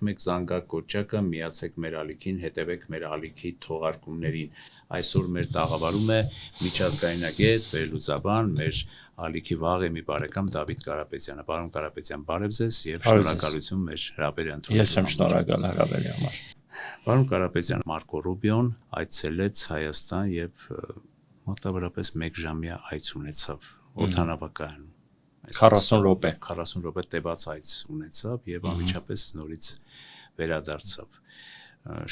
մեկ զանգակոճակը միացեք մեր ալիքին, հետևեք մեր ալիքի թողարկումներին։ Այսօր մեր տաղավարում է միջազգայնագետ, վերլուծաբան, մեր ալիքի վաղեմի բարեկամ Դավիթ Կարապետյանը։ Պարոն Կարապետյան, բարև ձեզ եւ շնորհակալություն մեր հրավերի ընդունելու Ես եմ շնորհակալ հրավերի համար։ Պարոն Կարապետյան, Մարկո Ռուբիոն այցելեց Հայաստան եւ մոտավորապես 1 ժամյա այց ունեցավ օդանավակայանում։ 40 րոպե տևած այց ունեցավ եւ անմիջապես նորից վերադարձավ։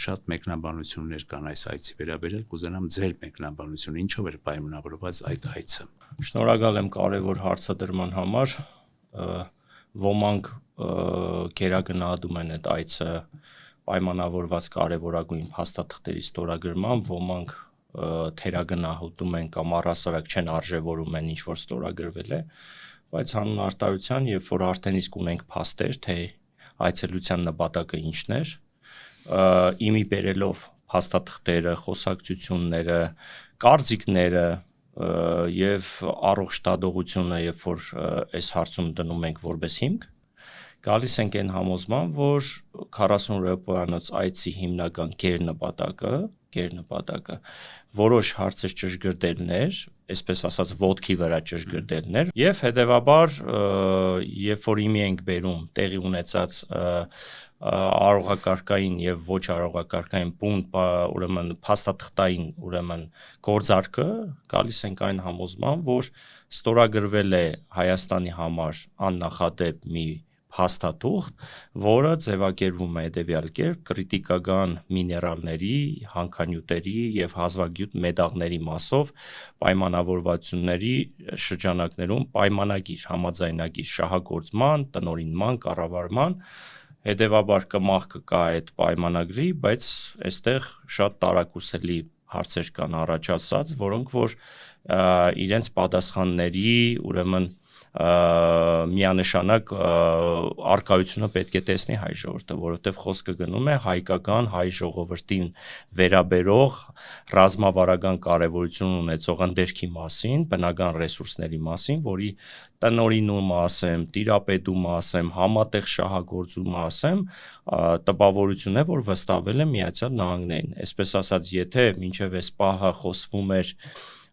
Շատ մեկնաբանություններ կան այս այցի վերաբերյալ, կուզենամ ձեր մեկնաբանությունը, ինչով էր պայմանավորված այդ այցը։ Շնորհակալ եմ կարևոր հարցադրման համար։ Ոմանք գերագնահատում են այդ այցը պայմանավորված կարևորագույն փաստաթղթերի ստորագրման, ոմանք թերագնահատում են կամ առհասարակ չեն արժևորում են ինչ որ ստորագրվել է, բայց հանուն արտահայտության, երբ որ արդեն իսկ ունենք փաստեր, թե այցելության նպատակը ինչն էր, իմի բերելով փաստաթղթերը, խոսակցությունները, կարծիքները եւ առողջ դատողությունը, երբ որ այս հարցում դնում ենք որպես հիմք, գալիս ենք այն համոզման, որ 40 րոպեանոց այցի հիմնական գերնպատակը որոշ հարցեր ճշգրտելն էր, այսպես ասած ոտքի վրա ճշգրտելն էր, եւ հետեւաբար, երբ որ իմի ենք բերում տեղի ունեցած արողակարգային եւ ոչ արողակարգային ուրեմն փաստաթղթային գործարքը, գալիս ենք այն համոզման, որ ստորագրվել է Հայաստանի համար աննախադեպ մի փաստաթուղթ, որը ձևակերպվում է հետևյալ կերպ՝ կրիտիկական միներալների, հանքանյութերի եւ հազվագյուտ մետաղների մասով պայմանավորվածությունների շրջանակներում պայմանագիր, համաձայնագիր շահագործման, տնօրինման, կառավարման, հետեւաբար կմախ կա այդ պայմանագրի, բայց այստեղ շատ տարակուսելի հարցեր կան առաջացած, որոնք որ իրենց պատասխանների ուրեմն միանշանակ արկայությունը պետք է տեսնի հայ ժողովուրդը, որովհետև խոսքը գնում է հայկական հայ ժողովրդին վերաբերող ռազմավարական կարևորություն ունեցող ընդերքի մասին, բնական ռեսուրսների մասին, որի տնօրինում ասեմ, տիրապետում ասեմ, համատեղ շահագործում ասեմ, տպավորություն է, որ վստահվել է Միացյալ Նահանգներին։ Այսպես ասած, եթե մինչև այս պահը խոսվում էր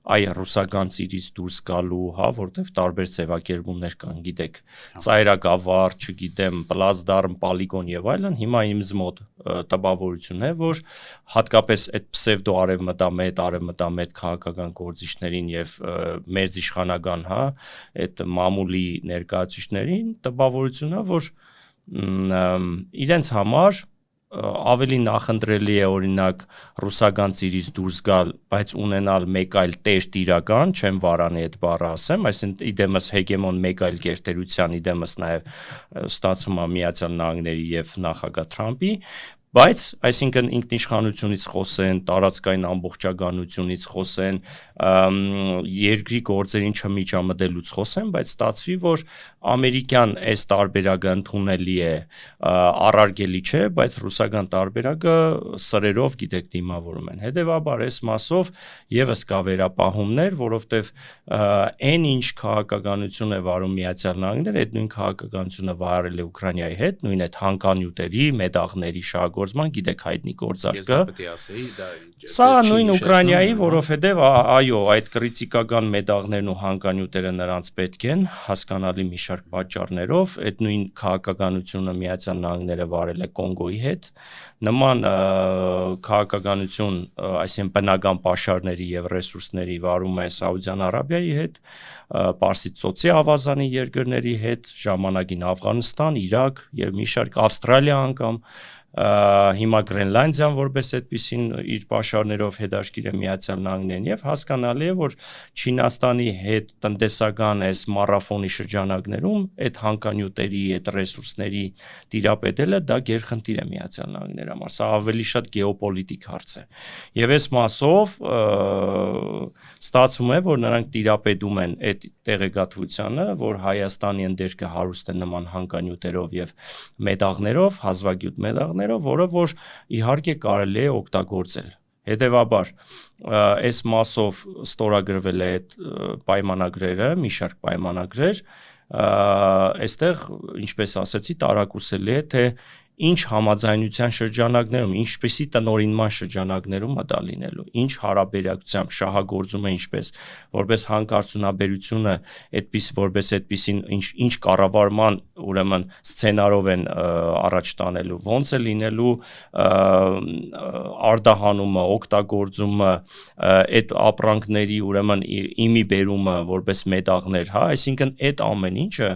ռուսական ծիրից դուրս գալու, որտեղ տարբեր ձևակերպումներ կան, գիտեք, ծայրագավառ, չգիտեմ, պլացդարմ, պոլիգոն եւ այլն, հիմա ինձ մոտ տպավորություն է, որ հատկապես այդ պսևդո արևմտամետ քաղաքական գործիչներին եւ մերձիշխանական, այդ մամուլի ներկայացուցիչներին տպավորություն է, որ իրենց համար ավելի նախընտրելի է օրինակ ռուսական ծիրից դուրս գալ, բայց ունենալ մեկ այլ տեր տիրական, չեմ վարանի այդ բառը ասեմ, այսինքն իդեմս հեգեմոն մեկ այլ գերտերության, իդեմս նաև ստացվում է Միացյալ Նահանգների եւ նախագահ Թրամփի, բայց այսինքն ինքնիշխանությունից խոսեն, տարածքային ամբողջականությունից խոսեն, երկրի գործերին չմիջամտելուց խոսեն, բայց ստացվի, որ ամերիկյան այս տարբերակը ընդունելի է, առարգելի չէ, բայց ռուսական տարբերակը սրերով գիտեք դիմավորում են։ Հետևաբար այս մասով եւս կա վերապահումներ, որովհետեւ այն ինչ քաղաքականություն է վարում Միացյալ Նահանգները, այդ նույն քաղաքականությունը վարել է Ուկրաինայի հետ, նույն այդ հանքանյութերի, մետաղների շահագործման, գիտեք հայտնի գործարքը։ Սա նույն Ուկրաինայի, որովհետեւ այո, այդ կրիտիկական մետաղներն ու հանքանյութերը նրանց պետք են, հասկանալի մի շարք պատճառներով, այդ նույն քաղաքականությունը Միացյալ Նահանգները վարել է Կոնգոյի հետ, նման քաղաքականություն, այսինքն բնական պաշարների եւ ռեսուրսների վարում է Սաուդյան Արաբիայի հետ, Պարսից ծոցի ավազանի երկրների հետ, ժամանակին Աֆղանստան, Իրաք եւ մի շարք Ավստրալիա անգամ, հիմա Գրենլանդիան որպես այդպեսին իր պաշարներով հետաքրքիր է Միացյալ Նահանգներին եւ հասկանալի է, որ Չինաստանի հետ տնտեսական այս մարաֆոնի շրջանակներում այդ հանքանյութերի, այդ ռեսուրսների տիրապետելը դա գերխնդիր է Միացյալ Նահանգների համար, սա ավելի շատ գեոպոլիտիկ հարց է։ Եվ այս մասով ստացվում է, որ նրանք տիրապետում են այդ տեղեկատվությանը, որ Հայաստանի ընդերքը հարուստ է նման հանքանյութերով եւ մետաղներով, հազվագյուտ մետաղներով, որը որ իհարկե կարելի է օգտագործել։ Հետևաբար այս մասով ստորագրվել է այդ պայմանագրերը, մի շարք պայմանագրեր, այստեղ ինչպես ասեցի, տարակուսելի է, թե ինչ համաձայնության շրջանակներում, ինչպեսի տնօրինման շրջանակներում է դա լինելու, ինչ հարաբերակցությամբ շահագործումը ինչպես, որպես հանկարծունաբերությունը այդպես որպես այդպեսին ինչ կառավարման ուրեմն սցենարով են առաջ տանելու, ոնց է լինելու արդահանումը, օգտագործումը, այդ ապրանքների ուրեմն իմի բերումը որպես մետաղներ, հա, այսինքն այդ ամեն ինչը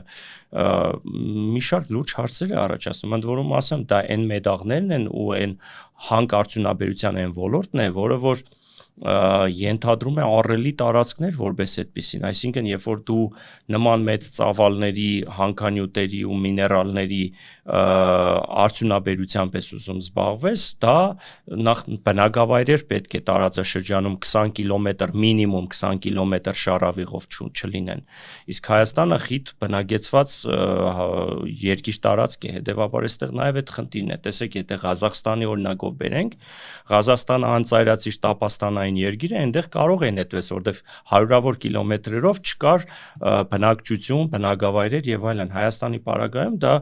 մի շարք լուրջ հարցեր է առաջացնում, ընդ որում ասեմ, դա այն մետաղներն են ու այն հանկարծունաբերության այն ոլորտն է, որը որ ենթադրում է առելի տարածքներ որպես այդպեսին, այսինքն երբ որ դու նման մեծ ծավալների, հանքանյութերի ու միներալների արդյունաբերությամբ ես ուզում զբաղվես, դա նախ բնակավայրեր պետք է տարածաշրջանում 20 կիլոմետր, մինիմում 20 կիլոմետր շարավիղով չլինեն, իսկ Հայաստանը խիտ բնակեցված երկիր տարածք է, հետևաբար այստեղ նաև այդ խնդիրն է, տեսեք, եթե Ղազախստանի օրինակով բերենք, Ղազախստանը անծայրացիչ տապաստանային երկիր է, այնտեղ կարող են այդպես, որտեվ հարյուրավոր կիլոմետրերով չկար բնակչություն, բնակավայրեր եւ այլն, Հայաստանի պարագայում դա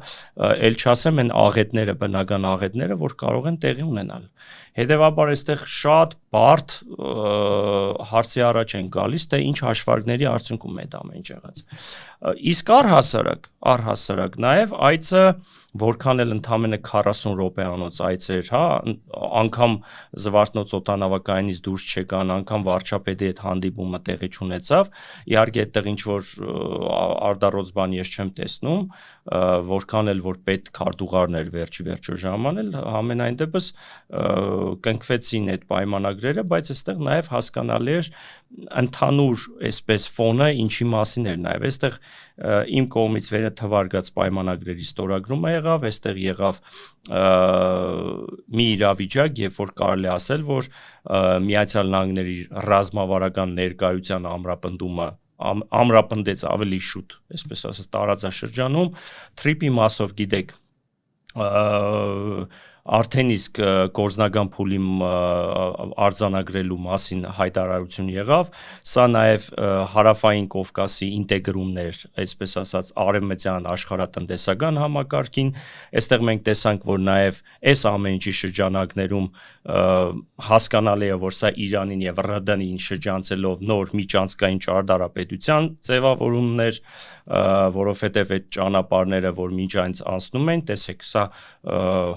ել չասեմ են աղետները, բնական աղետները, որ կարող են տեղի ունենալ, հետևաբար այստեղ շատ բարդ հարցի առաջ են գալիս, թե ինչ հաշվարկների արդյունքում է դա ամեն ինչ եղած, իսկ առհասարակ նաև այցը որքան էլ ընդամենը 40 րոպեանոց այցեր, հա, անգամ Զվարթնոց օդանավակայանից դուրս չեկան, անգամ վարչապետի հետ հանդիպումը տեղի չունեցավ, իհարկե այդտեղ ինչ որ արդարոց բան ես չեմ տեսնում, որքան էլ որ պետ քարտուղարներ վերջի ժամանել, ամենայն դեպս կնքվեցին այդ պայմանագրերը, բայց այստեղ նաև հասկանալի էր ընդհանուր այսպես ֆոնը ինչի մասին էր նաև, այստեղ իմ կողմից վերը թվարկած պայմանագրերի ստորագրումը եղավ, այստեղ եղավ մի իրավիճակ, երբ որ կարելի ասել, որ Միացյալ Նահանգների ռազմավարական ներկայության ամրապնդեց ավելի շուտ, այսպես ասած, տարածաշրջանում, թրիպի մասով գիտեք, արդեն իսկ գործնական փուլի արձանագրելու մասին հայտարարություն եղավ, սա նաև հարավային Կովկասի ինտեգրումներ, այսպես ասած, արևմտյան աշխարհատնտեսական համակարգին, այստեղ մենք տեսանք, որ նաև այս ամեն ինչի շրջանակներում հասկանալի է, որ սա Իրանին եւ ՌԴ-ին շրջանցելով նոր միջանցքային ճարտարապետության ձևավորումներ, որովհետև այդ ճանապարհները, որ մինչ այնց անցնում են, տեսեք, սա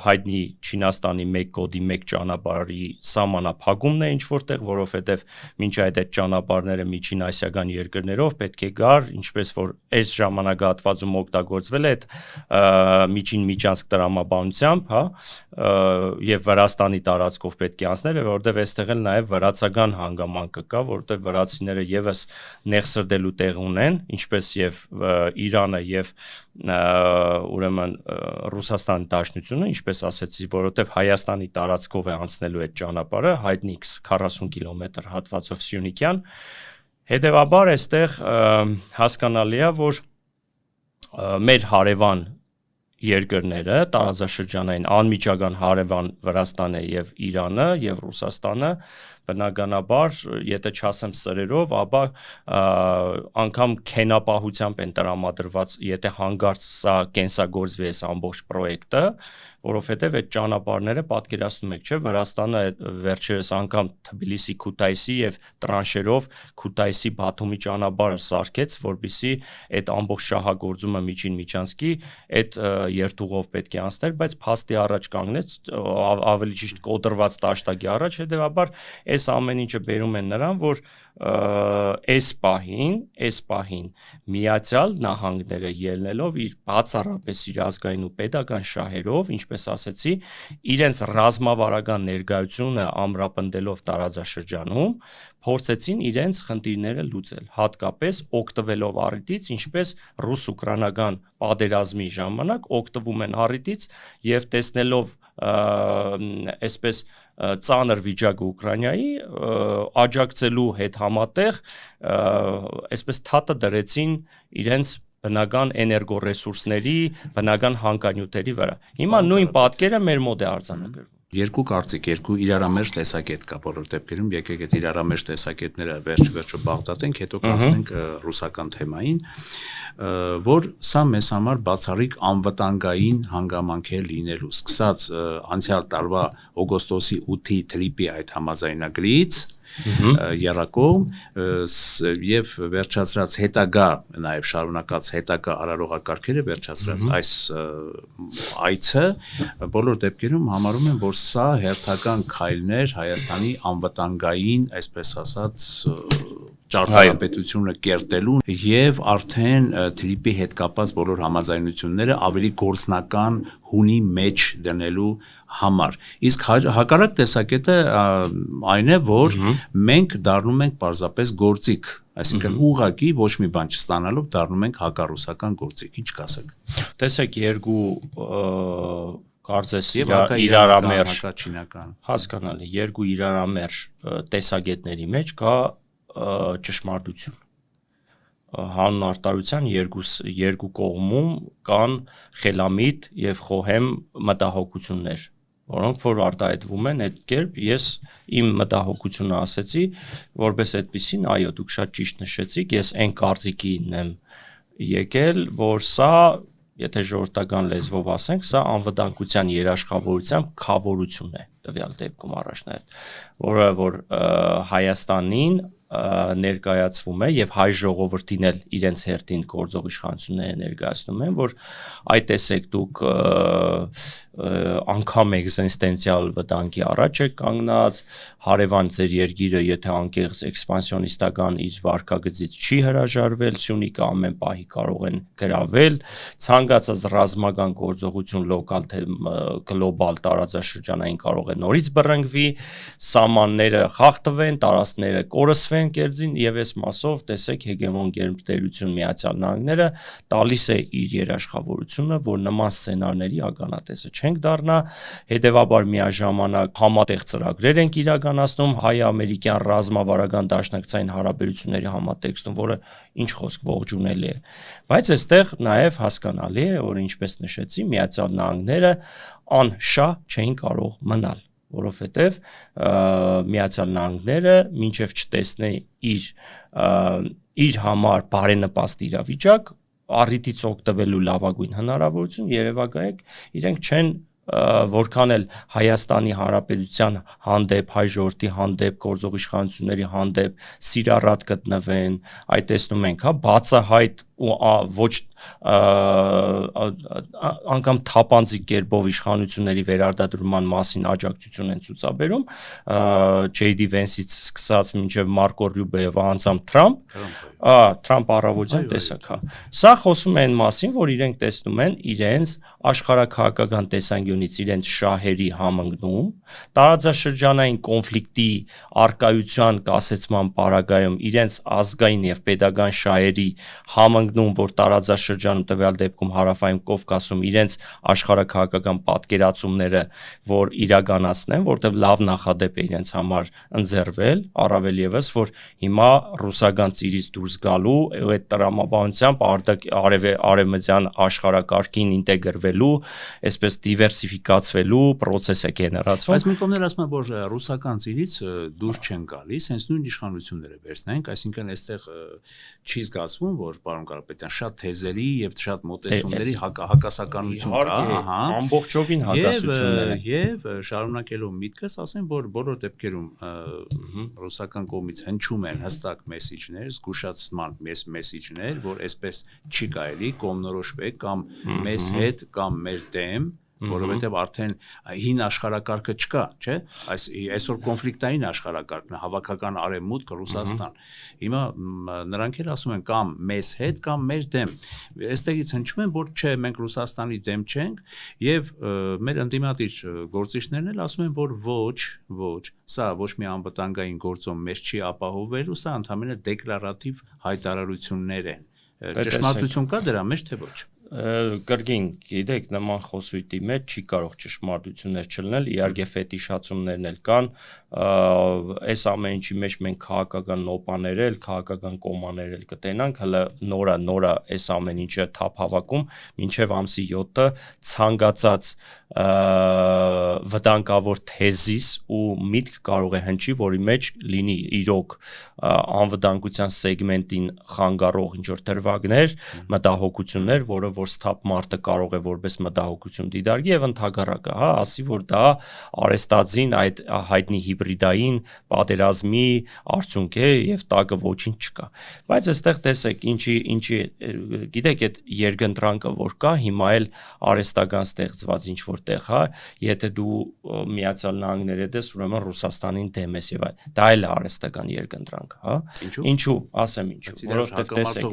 հայտնի Չինաստանի 1 կոդի 1 ճանապարհի սահմանափակումն է ինչ որտեղ, որովհետև մինչ այդ ճանապարհները միջին ասիական երկրներով պետք է գար, ինչպես որ այս ժամանակահատվածում օգտագործվել է այդ միջին միջանցք տրամաբանությամբ, հա, եւ Վրաստանի տարածքով պետք է անցնել, որովհետև այստեղ էլ նաեւ վրացական հանգամանքը կա, որովհետև վրացիները եւս նեղսրդելու տեղ ունեն, ինչպես եւ Իրանը եւ ուրեմն Ռուսաստանի Դաշնությունը, ինչպես ասեցի, որովհետև Հայաստանի տարածքով է անցնելու այդ ճանապարհը, հայտնի 40 կիլոմետր հատվածով Սյունիքյան, հետևաբար այստեղ հասկանալի է, որ մեր հարևան երկրները, տարածաշրջանային անմիջական հարևան Վրաստանը եւ Իրանը եւ Ռուսաստանը բնականաբար, եթե չասեմ սրերով, ապա անգամ քենապահությամբ են տրամադրված, եթե հանգարց սա կենսագործվի այս ամբողջ պրոյեկտը, որովհետև այդ ճանապարհները պատկերացնում եք, չէ, Վրաստանը վերջերս անգամ Թբիլիսի-Քութայիսի եւ տրանշերով Քութայիսի Բաթումի ճանապարհը սարքեց, որբիսի այդ ամբողջ շահագործումը միջին միջանցքի այդ երթուղով պետք է անցներ, բայց փաստի առաջ կանգնեց, ավելի ճիշտ կոտրված տաշտակի առաջ, հետեւաբար այս ամեն ինչը բերում են նրան, որ այս պահին Միացյալ Նահանգները ելնելով իր բացառապես իր ազգային ու պետական շահերով, ինչպես ասեցի, իրենց ռազմավարական ներկայությունը ամրապնդելով տարածաշրջանում, փորձեցին իրենց խնդիրները լուծել, հատկապես օգտվելով առիթից, ինչպես ռուս-ուկրաինական պատերազմի ժամանակ օգտվում են առիթից եւ տեսնելով այսպես ծանր վիճակը Ուկրաինայի աջակցելու հետ համատեղ այսպես թաթը դրեցին իրենց բնական էներգոռեսուրսների, բնական հանքանյութերի վրա։ Հիմա նույն պատկերը մեր մոտ է արձանագրվում։ Երկու կարծիք, երկու իրարամերժ տեսակետ կա բոլոր դեպքերում, եկեք այդ իրարամերժ տեսակետները վերջ-վերջո բաղդատենք, հետո կանցնենք ռուսական թեմային, որ սա մեզ համար բացառիկ անվտանգային հանգամանք է լինելու, սկսած անցյալ տարվա օգոստոսի 8-ի թրիպի այդ համաձայնագրից երակողմ եւ վերջացրած հետագա նաեւ շարունակած հետագա արարողակարգերը վերջացրած այս այցը բոլոր դեպքերում համարում են, որ սա հերթական քայլներ Հայաստանի անվտանգային, այսպես ասած ճարտարապետությունը կերտելու եւ արդեն թրիպի հետ կապված բոլոր համաձայնությունները ավելի գործնական հունի մեջ դնելու համար։ Իսկ հակառակ տեսակետը այն է, որ մենք դառնում ենք պարզապես գործիք, այսինքն ուղղակի ոչ մի բան չստանալով դառնում ենք հակառուսական գործիք։ Ինչ կասեք։ Տեսեք երկու կարծես իրարամերժ հասկանալի երկու իրարամերժ տեսակետների մեջ կա ճշմարտություն հանուն արտարության երկու կողմում կան խելամիտ եւ խոհեմ մտահոգություններ, որոնք որ արտահայտվում են այդ կերպ, ես իմ մտահոգությունը ասեցի, որպես այդպեսին, այո, դուք շատ ճիշտ նշեցիք, ես այն կարծիքին եմ եկել, որ սա, եթե ժողովրդական լեզվով ասենք, սա անվտանգության երաշխավորության քավորություն է տվյալ դեպքում առաջնահերթ, որը որ Հայաստանին ներկայացվում է եւ հայ ժողովրդին էլ իրենց հերթին գործող իշխանությունները ներկայացնում են, որ այդ տեսեք դուք անգամ էգզիստենցիալ վտանգի առաջ եք կանգնած, հարևան ձեր երկիրը եթե անկեղծ էքսպանսիոնիստական իր վարկագծից չի հրաժարվել, Սյունիքը ամեն պահի կարող են գրավել, ցանկացած ռազմական գործողություն լոկալ թե գլոբալ տարածաշրջանային կարող է նորից բռնկվի, սահմանները խախտվեն, տարածքները կորսվեն կերձին եւ այս մասով տեսեք հեգեմոն գերտերություն Միացյալ Նահանգները տալիս է իր երաշխավորությունը, որ նման սցենարների ականատեսը չենք դառնա, հետեւաբար միաժամանակ համատեղ ծրագրեր ենք իրականացնում հայ-ամերիկյան ռազմավարական դաշնակցային հարաբերությունների համատեքստում, որը ինչ խոսք ողջունելի է, բայց այստեղ նաեւ հասկանալի է, որ ինչպես նշեցի, Միացյալ Նահանգները անշահ չէին կարող մնալ, որովհետև Միացյալ Նահանգները մինչև չտեսնի իր համար բարենպաստ իրավիճակ, առիթից օգտվելու լավագույն հնարավորություն երևակայեք, իրենք չեն որքան էլ Հայաստանի Հանրապետության հանդեպ, հայ ժողովրդի հանդեպ, գործող իշխանությունների հանդեպ սիրառատ գտնվեն, այդ տեսնում ենք, հա, բացահայտ ու ոչ անգամ թափանցիկ կերպով իշխանությունների վերարտադրման մասին աջակցություն են ցուցաբերում, J.D. Vance-ից սկսած մինչև Մարկո Ռյուբիո անցամ Թրամփ առավոտյան տեսակ, հա։ Սա խոսում է այն մասին, որ իրենք տեսնում են իրենց աշխարհաքաղաքական տեսանկյունից իրենց շահերի համընկնում, տարածաշրջանային կոնֆլիկտի արկայության կասեցման պարագայում իրենց ազգային եւ պետական շահերի համընկնում, որ տարածաշրջանում տվյալ դեպքում հարավային Կովկասում իրենց աշխարհաքաղաքական պատկերացումները, որ իրականացնեն, որտեղ լավ նախադեպ է իրենց համար ընձեռվել, առավել եւս, որ հիմա ռուսական ծիրից դուրս գալու այդ տրամաբանությամբ արևմտյան աշխարհակարգին ինտեգրվելու, այսպես դիվերսիֆիկացվելու process է գեներացվում։ Բայց մի կողմներ ասում են, որ ռուսական ծիրից դուրս չեն գալիս, հենց նույն իշխանությունները վերցնենք, այսինքն այստեղ չի զգացվում, որ պարոն Կարապետյան շատ թեզերի եւ շատ մոտեցումների հակասականություն կա, ամբողջովին հակասություններ են։ Եվ շարունակելով միտքս ասեմ, որ բոլոր դեպքերում ռուսական կողմից հնչում են հստակ մեսիջներ, զգուշացման մեսիջներ, որ այսպես չի կարելի կողմնորոշվել կամ մեզ հետ կամ մեր դեմ, որովհետև արդեն հին աշխարհակարգը չկա, չէ՞, այսօր կոնֆլիկտային աշխարհակարգն է, հավաքական արևմուտք, Ռուսաստան։ Հիմա նրանք էլ ասում են կամ մեզ հետ կամ մեր դեմ։ Այստեղից հնչում են, որ չէ, մենք Ռուսաստանի դեմ չենք, եւ մեր ընդդիմադիր գործիչներն էլ ասում են, որ ոչ, սա ոչ մի անվտանգային գործոն մեզ չի ապահովելու, սա ընդհանրապես դեկլարատիվ հայտարարություններ են։ Ճշմարտություն կա դրա մեջ, թե ոչ։ Կրկին, գիտեք, նման խոսույթի մեջ չի կարող ճշմարտություններ չլինել, իհարկե ֆետիշացումներն էլ կան, այս ամեն ինչի մեջ մենք քաղաքական նոպաներ էլ, քաղաքական կոմաներ էլ կտենանք, հələ նորա այս ամեն ինչը թափ հավաքում, մինչև ամսի 7-ը ցանկացած վտանգավոր թեզիս ու միտք կարող է հնչի, որի մեջ լինի իրոք անվտանգության սեգմենտին խանգարող ինչ-որ դրվագներ, մտահոգություններ, որը որ սթափ մարդը կարող է որպես մտահոգություն դիտարկի եւ ընդհակառակը, հա, ասի որ դա արեստածին այդ հայտնի հիբրիդային պատերազմի արդյունք է եւ տակը ոչինչ չկա։ Բայց այստեղ տեսեք, ինչի գիտեք, այդ երկընտրանքը որ կա, հիմա էլ արեստական ստեղծված ինչ որտեղ, հա, եթե դու Միացյալ Նահանգների հետ ես, ուրեմն Ռուսաստանին դեմ ես եւ այլն։ Դա էլ է արեստական երկընտրանք, հա։ Ինչու, ասեմ ինչու, որովհետեւ տեսեք,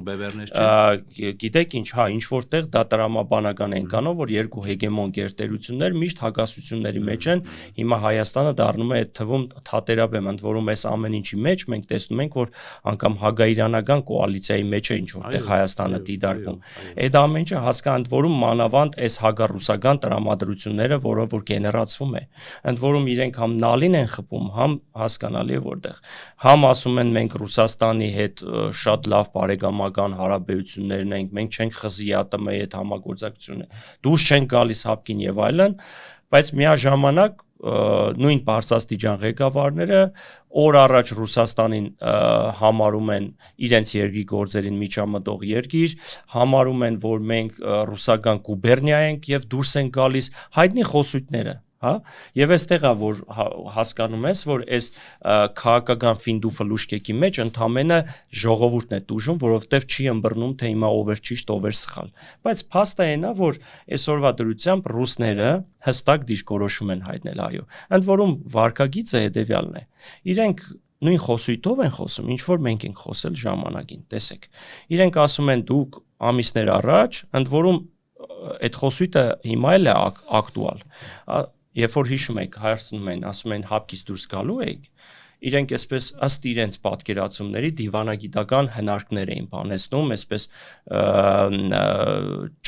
գիտեք ինչ, հա, ինչ որտեղ դա տրամաբանական են կանով, որ երկու հեգեմոն գերտերություններ միշտ հակասությունների մեջ են, հիմա Հայաստանը դառնում է այդ թվում թատերաբեմ, ընդ որում այս ամեն ինչի մեջ մենք տեսնում ենք, որ անգամ հագաիրանական կոալիցիայի մեջ է ինչ որտեղ Հայաստանը դիտարկում։ Այդ ամեն ինչը հասկա ընդ որում մանավանդ այս հագառուսական տրամադրությունները, որը որ գեներացվում է, ընդ որում իրենք համ նալին են խփում, համ հասկանալի է որտեղ, համ ասում են մենք Ռուսաստանի հետ շատ լավ բարեկամական հարաբերություններ ունենք, մենք չենք խզի ԱՏՄ-ի հետ համագործակցություն, դուրս չենք գալիս հապկին եւ այլն, բայց միաժամանակ նույն բարձրաստիճան ղեկավարները օր առաջ Ռուսաստանին համարում են իրենց երկրի գործերին միջամտող երկիր, համարում են, որ մենք ռուսական գուբերնիա ենք եւ դուրս են գալիս հայտնի խոսույթները, հա, եւ այստեղ է որ հասկանում ես, որ այս քաղաքական ֆինդուֆլուշկեկի մեջ ընդամենը ժողովուրդն է տուժում, որովհետեւ չի ըմբռնում, թե հիմա ով էր ճիշտ, ով էր սխալ, բայց փաստը այն է, որ այսօրվա դրությամբ ռուսները հստակ դիրքորոշում են հայտնել, այո, ընդ որում վարկագիծը հետեւյալն է, իրենք նույն խոսույթով են խոսում, ինչ որ մենք ենք խոսել ժամանակին, տեսեք, իրենք ասում են դուք ամիսներ առաջ, ընդ որում այդ խոսույթը հիմա էլ է ակտուալ, երբ որ հիշում եք, հարցնում են, ասում են հապկից դուրս գալու եք, իրենք այսպես ըստ իրենց պատկերացումների դիվանագիտական հնարքներ էին բանեցնում, այսպես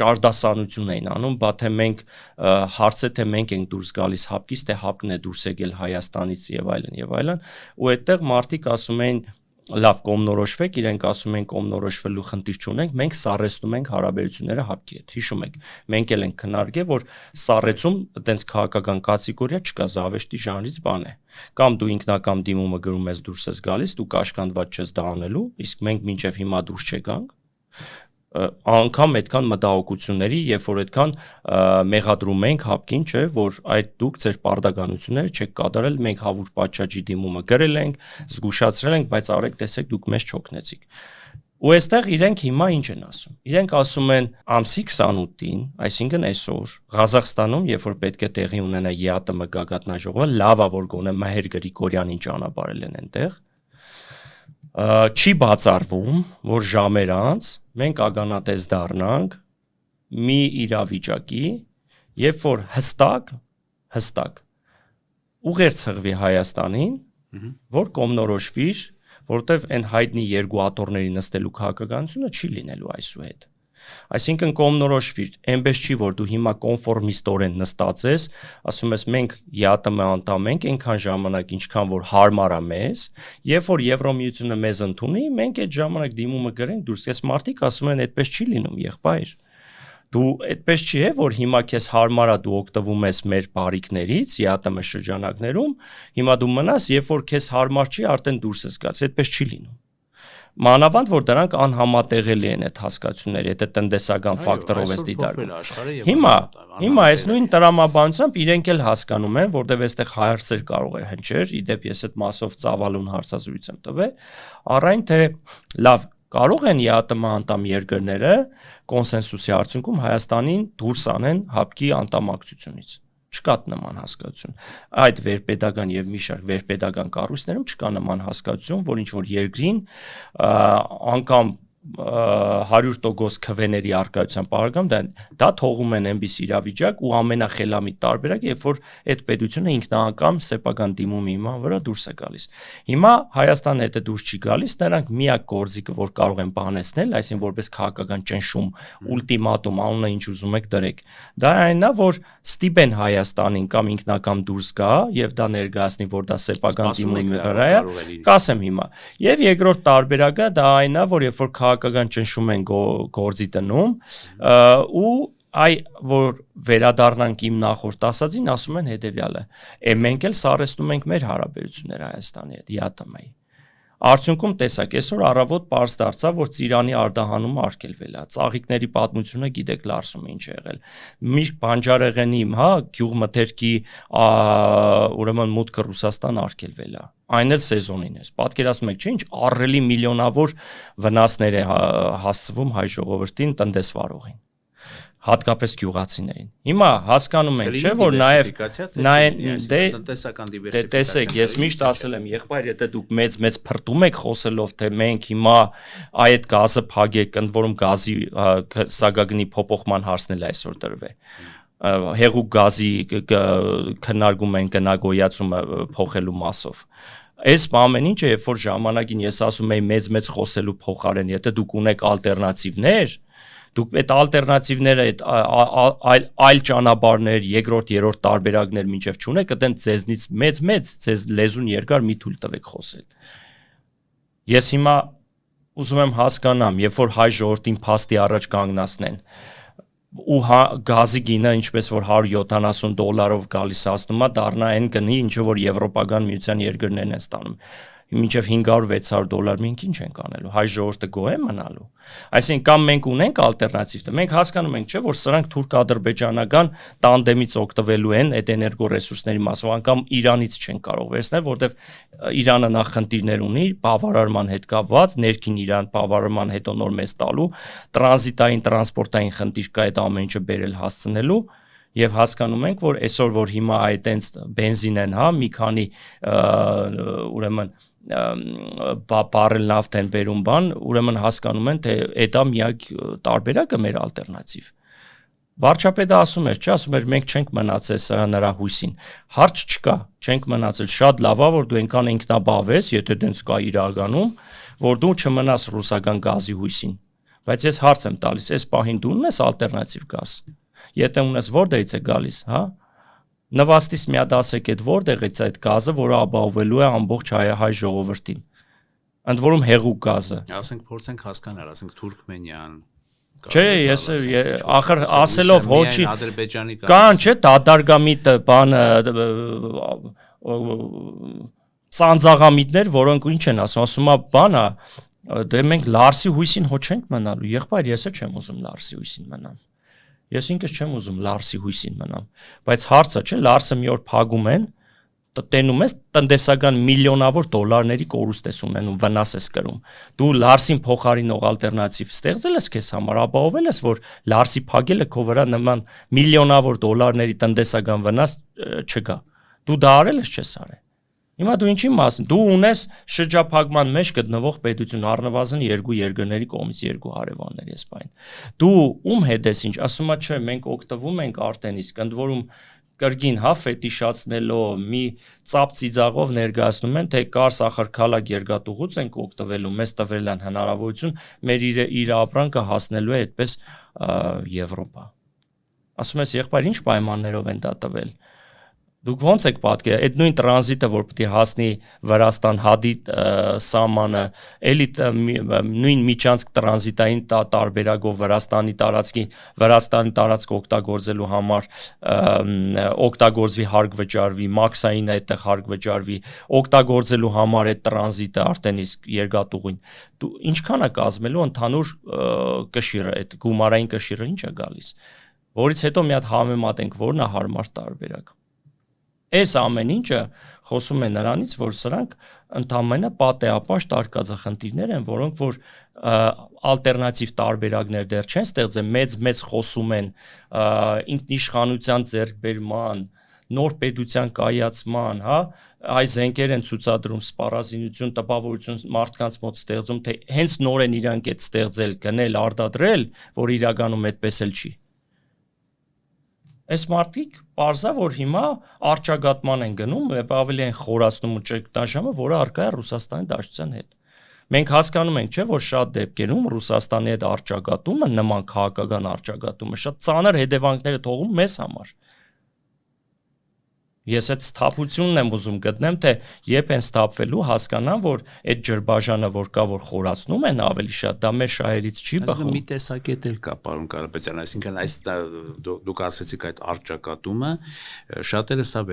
ճարտասանություն էին անում, բա թե մենք հարցը թե մենք ենք դուրս գալիս հապկից, թե հապկն է դուրս եկել Հայաստանից եւ այլն, ու այդտեղ մարդիկ ասում են լավ կողմնորոշվեք, իրենք ասում են կողմնորոշվելու խնդիր չունենք, մենք սառեցնում ենք հարաբերությունները հապկի հետ։ Հիշում եք, մենք էլ ենք քննարկել, որ սառեցում այտենց քաղաքական կատեգորիա չկա, զավեշտի ժանրից բան է։ Կամ դու ինքնակամ դիմումը գրում ես դուրս ես գալիս, դու կաշկանդված չես դա անելու, իսկ մենք մինչև հիմա դուրս չեկանք։ Անգամ այդքան մտահոգությունների, երբ որ այդքան մեղադրում ենք հապկին, չէ, որ այդ դուք ձեր պարտականությունները չեք կատարել, մենք հավուր պատշաճի դիմումը գրել ենք, զգուշացրել ենք, բայց արեք տեսեք դուք մեզ չօգնեցիք։ Ու այստեղ իրենք հիմա ինչ են ասում։ Իրենք ասում են ամսի 28-ին, այսինքն այսօր, Ղազախստանում, երբ որ պետք է տեղի ունենա ԵԱՏՄ գագաթնաժողովը, լավ է որ գոնե Մհեր Գրիգորյանին ճանապարհել են այնտեղ։ Չի բացառվում, որ ժամեր անց մենք ականատես դառնանք մի իրավիճակի, երբ որ հստակ ուղերձ հղվի Հայաստանին, որ կողմնորոշվիր, որտեվ այն հայտնի երկու աթոռների նստելու քաղաքականությունը չի լինելու այսուհետ։ Այսինքն կողմնորոշվիր, այնպես չի, որ դու հիմա կոնֆորմիստորեն նստած ես, ասում ես մենք ԵԱՏՄ անդամ ենք, այնքան ժամանակ ինչքան որ հարմար է մեզ, երբ որ Եվրոմիությունը մեզ ընդունի, մենք այդ ժամանակ դիմումը գրենք դուրս, ես մարդիկ ասում են այդպես չի լինում, եղբայր։ Դու այդպես չի է, որ հիմա քեզ հարմար է դու օգտվում ես մեր բարիկներից, ԵԱՏՄ շրջանակներում, հիմա դու մնաս, երբ որ քեզ հարմար չի, արդեն դուրս ես գալիս, այդպես չի լինում։ Մանավանդ որ դրանք անհամատեղելի են այդ հասկացությունները, եթե տնտեսական ֆակտորով ես դիտարկում։ Հիմա այս նույն տրամաբանությամբ իրենք էլ հասկանում են, որտեղ այստեղ հարցեր կարող է հնչեր, իդեպ ես այդ մասով ծավալուն հարցազրույց եմ տվել, առայն թե լավ կարող են ԵԱՏՄ անդամ երկրները կոնսենսուսի արդյունքում Հայաստանին դուրս անեն հապկի անդամակցությունից։ Չկա նման հասկացություն։ Այդ վերպետական եւ մի շարք վերպետական կառույցներում չկա նման հասկացություն, որ ինչ որ երկրին անգամ 100% քվեների արկայության պարագայում դա թողում են այնպես իրավիճակ ու ամենախելամիտ տարբերակը, երբ որ այդ պետությունը ինքնահանգամ սեփական դիմումի հիման վրա դուրս է գալիս։ Հիմա Հայաստանը դա դուրս չի գալիս, նրանք միակ գործիքը, որ կարող են բանեցնել, այսինքն որպես քաղաքական ճնշում, ուլտիմատում, անունը ինչ ուզում եք դրեք, դա այնն է, որ ստիպեն Հայաստանին կամ ինքնակամ դուրս գա եւ դա ներկայացնի, որ դա սեփական դիմումի վրա է, կասեմ հիմա։ Եվ երկրորդ տարբերակը դա այնն է, որ երբ որ քաղաքական ճնշում են գործի դնում ու որ վերադառնանք իմ նախորդ ասածին, ասում են հետեւյալը. մենք էլ սարեցնում ենք մեր հարաբերությունները Հայաստանի հետ, ԵԱՏՄ-ի։ Արդյունքում տեսակ, այսօր առավոտ պարզ դարձավ, որ Ծիրանի արտահանումը արգելվել է։ Ծաղիկների պատմությունը գիտեք Լարսում ինչ է եղել։ Միշտ բանջարեղենի, գյուղմթերքի ուրեմն մուտքը Ռուսաստան արգելվել է։ Այն էլ սեզոնին է։ Պատկերացնում եք, չէ՞, ինչ ահռելի միլիոնավոր վնասներ է հասցվում հայ ժողովրդին, տնտեսվարողին, հատկապես գյուղացիներին։ Հիմա հասկանում ենք, չէ՞, որ նաև տնտեսական դիվերսիֆիկացիա։ Տեսեք, ես միշտ ասել եմ, եղբայր, եթե դուք մեծ փրտում եք խոսելով, թե մենք հիմա այդ գազը փակենք, ընդ որում գազի սակագնի փոփոխման հարցն էլ այսօր դրվե։ Հեղուկ գազի քննարկում են գնագոյացումը փոխելու մասով։ Այս ամեն ինչը, երբ որ ժամանակին ես ասում եի մեծ խոսելու փոխարեն, եթե դուք ունեք ալտերնատիվներ, դուք այդ ալտերնատիվները, այլ ճանապարհներ, երկրորդ, երրորդ տարբերակներ մինչև չունեք, այդեն ձեզնից մեծ ձեզ լեզուն երկար մի թույլ տվեք խոսել։ Ես հիմա ուզում եմ հասկանամ, երբ որ հայ ժողովրդին փաստի առաջ կանգնացնեն ու գազի գինը ինչպես որ $170 գալիս ասնում է, դառնա այն գնի, ինչը որ եվրոպական միության երկրներն են ստանում։ Մինչև $500-600 մենք ինչ ենք անելու, հայ ժողովուրդը գոհ է մնալու։ Այսինքն կամ մենք ունենք ալտերնատիվ, մենք հասկանում ենք, չէ, որ սրանք թուրք-ադրբեջանական տանդեմից օգտվելու են այդ էներգորեսուրսների մասով, անգամ Իրանից չեն կարող վերցնել, որտեվ Իրանը նախ խնդիրներ ունի բավարարման հետ կապված, ներքին Իրան բավարարման հետո նոր մեզ տալու, տրանզիտային, տրանսպորտային խնդիր կա այդ ամեն ինչը բերել հասցնելու։ Եվ հասկանում ենք, որ այսօր որ հիմա այդ բենզին են, մի քանի ուրեմն բարել նավթ են բերում բան, ուրեմն հասկանում են, թե դա միակ տարբերակը մեր ալտերնատիվ։ Վարչապետը ասում էր, չէ, ասում էր մենք չենք մնացել սրա նրա հույսին։ Հարց չկա, չենք մնացել, շատ լավ է, որ դու այնքան ինքնաբավ ես, եթե դենց կա իրականում, որ դու չմնաս ռուսական գազի հույսին։ Բայց ես հարց եմ տալիս, այս պահին դու ունես ալտերնատիվ գազ։ Եթե ունես որտեղից է գալիս, նվաստից մի հատ ասեք այդ որտեղից է այդ գազը, որը ապահովելու է ամբողջ հայ ժողովրդին։ Ընդ որում հեղուկ գազը։ Ասենք փորձենք հասկանալ, ասենք Թուրքմենիան։ Չէ, ես ախր ասելով հոչի Ադրբեջանի կան, չէ, դադարգամիտ բանը ծանծաղամիտներ, որոնք ինչ են ասում է բանա, դե մենք Լարսի հույսին հո չենք մնալու։ Եղբայր, ես չեմ ուզում Լարսի հույսին մնամ։ Ես ինքս չեմ ուզում Լարսի հույսին մնամ, բայց հարցը չէ, Լարսը մի օր փակում են, տենում ես տնտեսական միլիոնավոր դոլարների կորուստ ես ունենում, վնաս ես կրում։ Դու Լարսին փոխարինող ալտերնատիվ ստեղծել ես քեզ համար, ապահովել ես, որ Լարսի փակելը քո վրա նման միլիոնավոր դոլարների տնտեսական վնաս չգա։ Դու դա արել ես, չես արել։ Հիմա դու ինչի մասն, դու ունես շրջափակման մեջ գտնվող պետություն, առնվազն երկու երկրների կողմից երկու հարևանների ես բայն։ Դու ում հետ ես ինչ, ասում է չէ, մենք օգտվում ենք արդեն իսկ, ընդ որում կրգին ֆետիշացնելով, մի ծափ ծիծաղով ներկայացնում են, թե Կարս ախրքալակ երկաթուղուց ենք օգտվելու, մեզ տվել են հնարավորություն մեր իր ապրանքը հասնելու է այդպես Եվրոպա։ Ասում ես, եղբայր, ինչ պայմաններով են դա տվել։ Դուք ո՞նց եք պատկերացնում, այդ նույն տրանզիտը, որ պետք է հասնի Վրաստան հադի սահմանը, էլի նույն միջանցք տրանզիտային տարբերակով Վրաստանի տարածքը օգտագործելու համար օգտագործվի հարկ վճարվի, մաքսային այդտեղ հարկ վճարվի, օգտագործելու համար այդ տրանզիտը արդեն իսկ երկաթուղին։ Դու ինչքան է կազմելու ընդհանուր կշիռը, այդ գումարային կշիռը ինչ է գալիս, որից հետո մի հատ համեմատենք, որն է հարմար տարբերակ։ Այս ամեն ինչը խոսում է նրանից, որ սրանք ընդամենը պատեհապաշտ արկածախնդիրներ են, որոնք որ ալտերնատիվ տարբերակներ դեռ չեն ստեղծել, մեծ խոսում են ինքնիշխանության ձեռքբերման, նոր պետության կայացման, հա, այս զենքեր են ցուցադրում, սպառազինություն, տպավորություն մարդկանց մոտ ստեղծում, թե հենց նոր են իրանք այդ ստեղծել, գնել, արտադրել, որ իրականում այդպես էլ չի։ Այս մարդիկ պարզա որ հիմա արճակատման են գնում եւ ավելի են խորացնում ու ճգնաժամը, որը առկա է Ռուսաստանի Դաշնության հետ։ Մենք հասկանում ենք, չէ, որ շատ դեպքերում Ռուսաստանի հետ արճակատումը, նման քաղաքական արճակատումը շատ ծանր հետևանքներ է թողում մեզ համար։ Ես այդ սթափությունն եմ ուզում գտնեմ, թե երբ են սթափվելու, հասկանամ, որ այդ ջրբաժանը, որ կա, որ խորացնում են ավելի շատ, դա մեր շահերից չի բխում։ Մի տեսակետ էլ կա, պարոն Կարապետյան, այսինքն այս դուք ասեցիք այդ արճակատումը, շատերը սա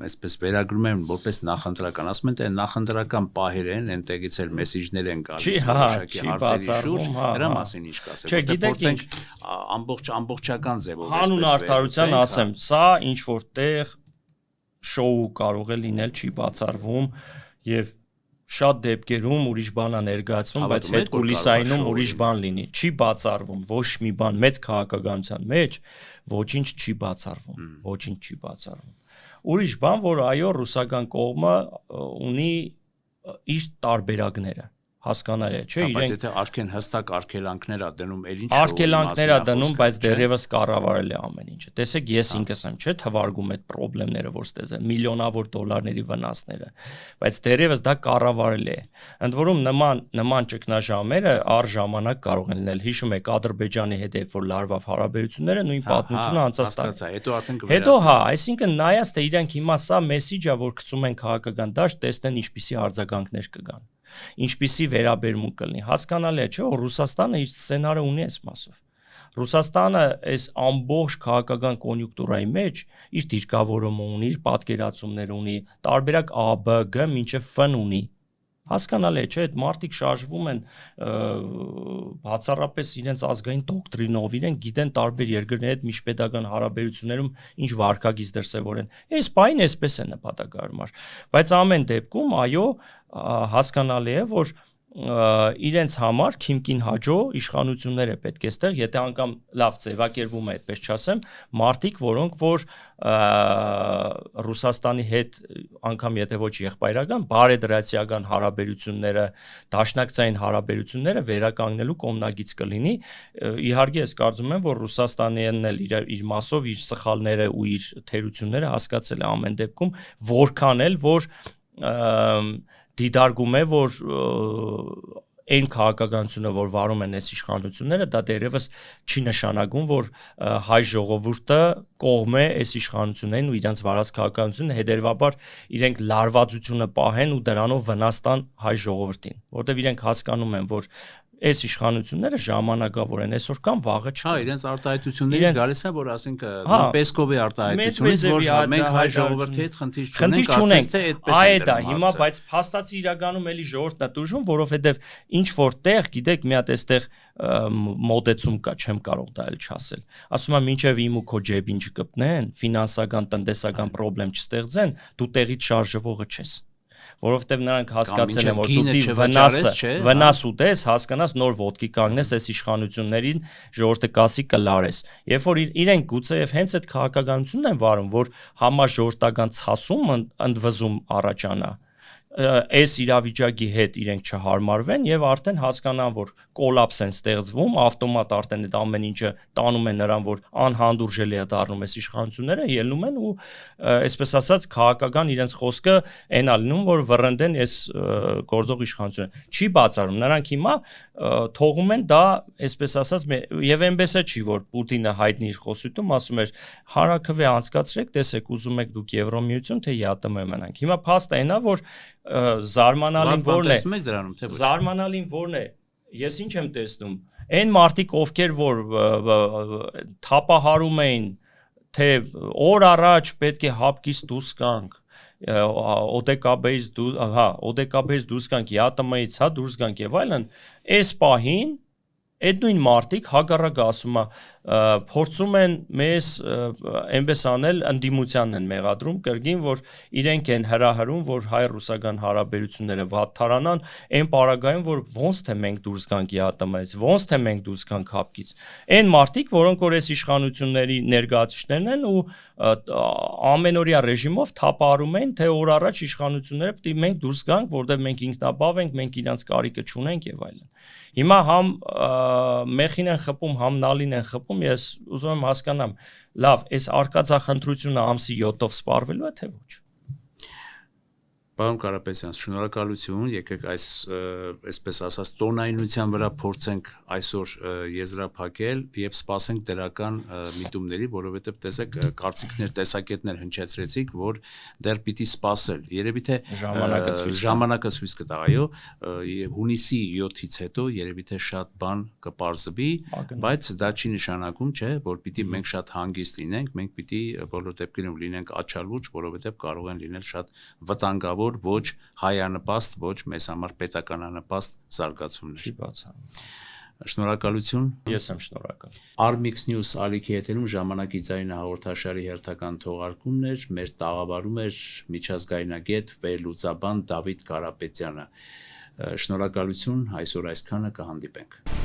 այսպես վերագրում են որպես նախընտրական, ասում են, թե նախընտրական պահեր են, այնտեղից էլ մեսիջներ են գալիս որոշակի հարցերի շուրջ, դրա մասին ինչ կասեք, որ փորձենք ամբողջական ձևով հանուն արդարության ասեմ, սա ինչ որտեղ շոու կարող է լինել, չի բացառվում եւ շատ դեպքերում ուրիշ բան է ներկայացվում, բայց հետ կուլիսայինում ուրիշ բան լինի, չի բացառվում, ոչ մի բան մեծ քաղաքականության մեջ ոչինչ չի բացառվում, ոչինչ չի բացառվում։ Ուրիշ բան, որ այո, ռուսական կողմը ունի իր տարբերակները, հասկանալի է, չէ՞, բայց եթե արդեն հստակ արգելանքներ ա դնում, էլ ինչ արգելանքներ ա դնում, բայց դեռևս կառավարել է ամեն ինչը։ Տեսեք, ես ինքս եմ, չէ՞, թվարկում այդ խնդիրները, որ ստեղծել միլիոնավոր դոլարների վնասները, բայց դեռևս դա կառավարել է։ Ընդ որում նման ճգնաժամերը առ ժամանակ կարող են լինել։ Հիշում եք Ադրբեջանի հետ երբ որ լարվավ հարաբերությունները, նույն պատմությունը անցած տարի։ Հետո արդեն Հետո հա, այսինքն նայած թե իրանք հիմա սա մեսիջա, որ գցում են քաղաքական դաշտ, տեսնեն ինչպիսի արձագանքներ կգան։ Ինչպիսի վերաբերմունք կլինի, հասկանալի է, չէ՞, որ Ռուսաստանը իր սցենարը ունի այս մասով։ Ռուսաստանը այս ամբողջ քաղաքական կոնյունկտուրայի մեջ իր դիրքավորումը ունի, իր պատկերացումներ ունի, տարբերակ A, B, G մինչև F ունի։ Հասկանալի է, չէ՞, այդ մարդիկ շարժվում են բացառապես իրենց ազգային դոկտրինով, իրենք գիտեն տարբեր երկրների հետ միջպետական հարաբերություններում ինչ վարքագիծ դրսևորեն։ Այս բանը այսպես է նպատակարար, բայց ամեն դեպքում այո, հասկանալի է, որ իրենց համար քիմքին հաջո իշխանությունները պետք է ստեղ, եթե անգամ լավ ձևակերպում է, այդպես չասեմ, մարդիկ, որոնք որ Ռուսաստանի հետ անգամ եթե ոչ եղբայրական, բարեդրացիական հարաբերությունները, դաշնակցային հարաբերությունները վերականգնելու կողմնագից կլինի։ Իհարկե ես կարծում եմ, որ Ռուսաստանն էլ իր մասով իր սխալները ու իր թերությունները հասկացել է ամեն դեպքում, որքան էլ որ դիտարկում է, որ այն քաղաքականությունը, որ վարում են այս իշխանությունները, դա դեռևս չի նշանակում, որ հայ ժողովուրդը կողմ է այս իշխանություններին ու իրենց վարած քաղաքականությունը, հետևաբար իրենք լարվածությունը պահեն ու դրանով վնաս տան հայ ժողովրդին, որտեղ իրենք հասկանում են, որ այս իշխանությունները ժամանակավոր են, այսօր կամ վաղը չկան։ Հա, իրենց արտահայտություններից գալիս է, որ ասենք Պեսկովի արտահայտությունից, որ մենք հայ ժողովրդի հետ խնդիր չունենք, ասես թե այդպես է դա։ Հիմա բայց փաստացի իրականում էլի ժողովուրդն է տուժում, որովհետև ինչ որտեղ, գիտեք, մի հատ այստեղ մոդեցում կա, չեմ կարող դա էլ չասել։ Ասում եմ, մինչև իմ ու քո ջեբին չկպնեն, ֆինանսական, տնտեսական խնդրեմ չստեղծեն, դու տեղից շարժվողը չես։ Որովհետև նրանք հասկացել են, որ դու վնաս ուտես, հասկանաս նոր ոտքի կանգնես այս իշխանություններին, ժողովուրդը կասի կլարես։ Երբ որ իրենք գուցե եւ հենց այդ քաղաքականությունն են վարում, որ համաժողովրդական ցասում ընդվզում առաջանա, այս իրավիճակի հետ իրենք չհարմարվեն եւ արդեն հասկանան, որ կոլապս են ստեղծվում, ավտոմատ արդեն այդ ամեն ինչը տանում են նրան, որ անհանդուրժելի է դառնում այս իշխանությունները, ելնում են ու այսպես ասած քաղաքական իրենց խոսքը այնա լինում, որ վռնդեն այս գործող իշխանությունը։ Չի բացառում, նրանք հիմա թողում են դա, այսպես ասած, եւ այնպես է չի, որ Պուտինը հայտնի իր խոսությունում ասում էր հարակվե անցկացրեք, տեսեք, ուզում եք դուք Եվրոմիություն, թե ԵԱՏՄ մնանք։ Հիմա փաստը այնա, որ զարմանալին որն է, զարմանալին որն է, ես ինչ եմ տեսնում, այն մարդիկ, ովքեր որ թափահարում էին, թե օր առաջ պետք է հապկից դուրս գանք, ՕԴԿԲ-ից դուրս գանք, ԵԱՏՄ-ից դուրս գանք եւ այլն, այս պահին այդ նույն մարդիկ հակառակը ասում է փորձում են մեզ այնպես անել, ընդդիմությանն են մեղադրում կրկին, որ իրենք են հրահրում, որ հայ-ռուսական հարաբերությունները վատթարանան, այն պարագայում, որ ոնց թե մենք դուրս գանք ԵԱՏՄ-ից, ոնց թե մենք դուրս գանք ՀԱՊԿ-ից։ Այն մարդիկ, որոնք որ այս իշխանությունների ներկայացուցիչներն են ու ամենօրյա ռեժիմով թափահարում են, թե օր առաջ իշխանությունները պետք է մենք դուրս գանք, որտեղ մենք ինքնաբավ ենք, մենք իրանց կարիքը չունենք եւ այլն։ Հիմա համ մեխին են խփում, համ նալին են խփում, ես ուզում եմ հասկանամ, լավ, այս արկածախնդրությունը ամսի 7-ով սպառվելու է թե ոչ։ Պարոն Կարապետյան, շնորհակալություն, եկեք այսպես ասած տոնայնության վրա փորձենք այսօր եզրափակել եւ սպասենք դրական միտումների, որովհետեւ տեսեք կարծիքներ, տեսակետներ հնչեցրեցիք, որ դեռ պիտի սպասել։ Երևի թե ժամանակը ցույց կտա, այո, հունիսի 7-ից հետո երևի թե շատ բան կպարզվի, բայց դա չի նշանակում, չէ, որ պիտի մենք շատ հանգիստ լինենք, մենք պիտի բոլոր դեպքերում լինենք աչալուրջ, որովհետեւ կարող են լինել շատ վտանգավոր ոչ հայանպաստ, ոչ մեզ համար պետականանպաստ զարգացումներ։ Չի բացառում։ Շնորհակալություն։ Ես եմ շնորհակալ։ Armix News ալիքի եթերում ժամանակի ձայնը հաղորդաշարի հերթական թողարկումն էր, մեր տաղավարում էր միջազգայնագետ վերլուծաբան Դավիթ Կարապետյանը։ Շնորհակալություն, այսօր այսքանը կհանդիպենք։